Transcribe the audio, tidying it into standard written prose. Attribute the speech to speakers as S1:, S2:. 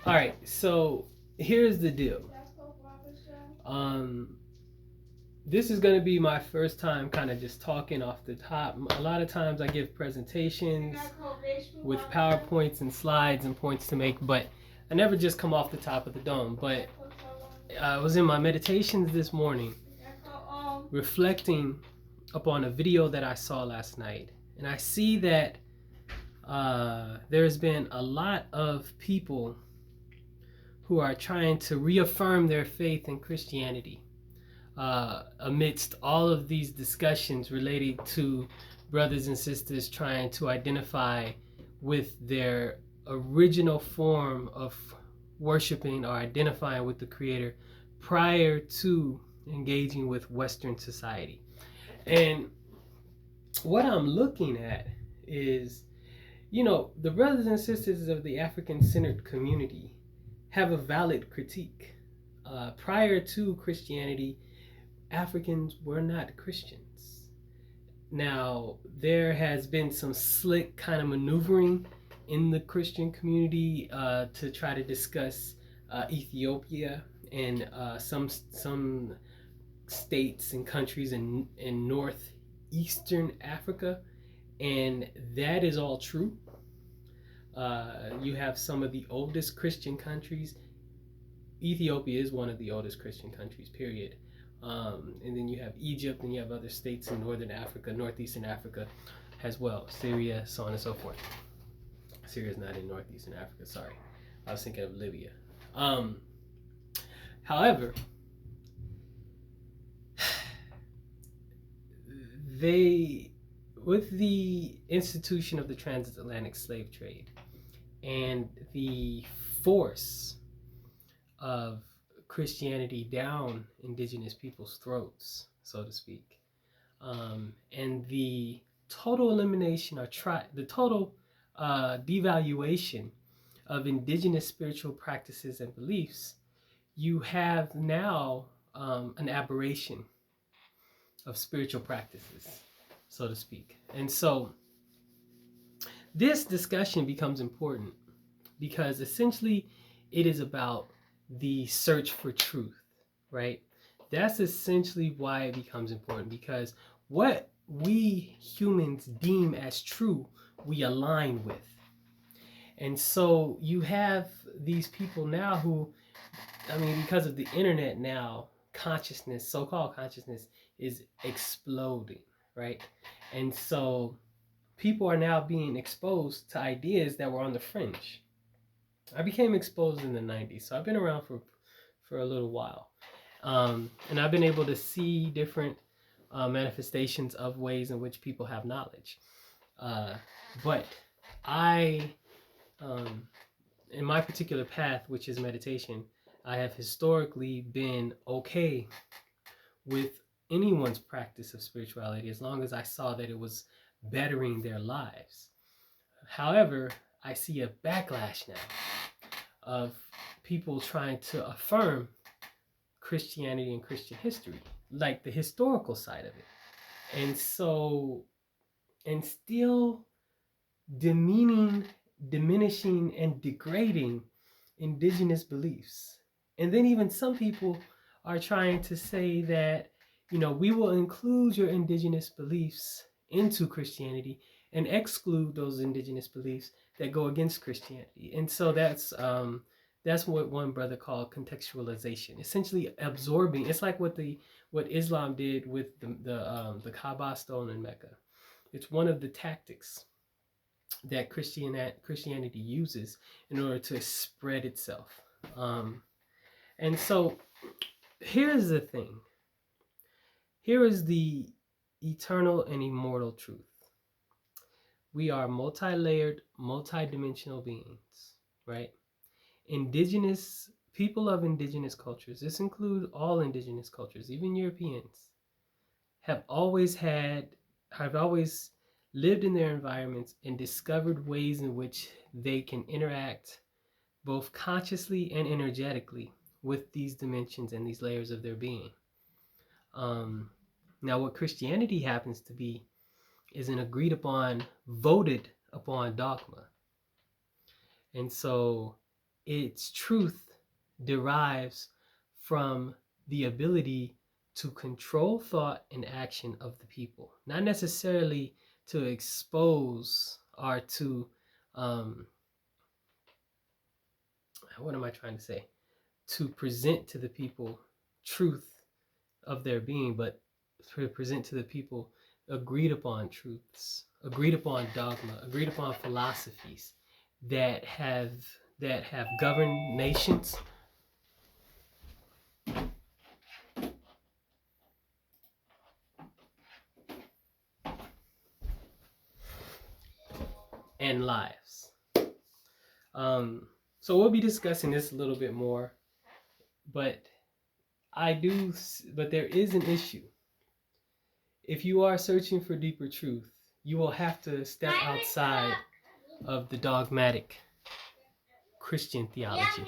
S1: All right, so here's the deal. Um, this is going to be my first time kind of just talking off the top. A lot of times I give presentations with PowerPoints and slides and points to make, but I never just come off the top of the dome. But I was in my meditations this morning reflecting upon a video that I saw last night. And I see that there's been a lot of people who are trying to reaffirm their faith in Christianity amidst all of these discussions related to brothers and sisters trying to identify with their original form of worshiping or identifying with the Creator prior to engaging with Western society. And what I'm looking at is, the brothers and sisters of the African centered community have a valid critique. Prior to Christianity, Africans were not Christians. Now, there has been some slick kind of maneuvering in the Christian community to try to discuss Ethiopia and some states and countries in northeastern Africa, and that is all true. You have some of the oldest Christian countries. Ethiopia is one of the oldest Christian countries, period. And then you have Egypt, and you have other states in northern Africa, northeastern Africa as well, Syria, so on and so forth. Syria is not in northeastern Africa, sorry. I was thinking of Libya. However, with the institution of the transatlantic slave trade and the force of Christianity down indigenous people's throats, so to speak, and the total elimination or the total devaluation of indigenous spiritual practices and beliefs, you have now an aberration of spiritual practices, so to speak. And so this discussion becomes important because essentially it is about the search for truth, right? That's essentially why it becomes important, because what we humans deem as true, we align with. And so you have these people now who, because of the internet now, consciousness, so-called consciousness, is exploding, right? And so people are now being exposed to ideas that were on the fringe. I became exposed in the 90s, so I've been around for a little while. And I've been able to see different manifestations of ways in which people have knowledge. But I, in my particular path, which is meditation, I have historically been okay with anyone's practice of spirituality as long as I saw that it was bettering their lives. However, I see a backlash now of people trying to affirm Christianity and Christian history, like the historical side of it. And so, and still demeaning, diminishing, and degrading indigenous beliefs. And then even some people are trying to say that, we will include your indigenous beliefs into Christianity and exclude those indigenous beliefs that go against Christianity. And so that's what one brother called contextualization, essentially absorbing. It's like what Islam did with the Kaaba stone in Mecca. It's one of the tactics that Christianity uses in order to spread itself. And so here's the thing. Here is the eternal and immortal truth. We are multi-layered, multi-dimensional beings, right? Indigenous people of indigenous cultures, this includes all indigenous cultures, even Europeans, have always lived in their environments and discovered ways in which they can interact both consciously and energetically with these dimensions and these layers of their being. Now, what Christianity happens to be is an agreed upon, voted upon dogma. And so its truth derives from the ability to control thought and action of the people, not necessarily to expose or to what am I trying to say? To present to the people truth of their being, but to present to the people agreed upon truths, agreed upon dogma, agreed upon philosophies that have governed nations and lives. So we'll be discussing this a little bit more, but there is an issue. If you are searching for deeper truth, you will have to step outside of the dogmatic Christian theology.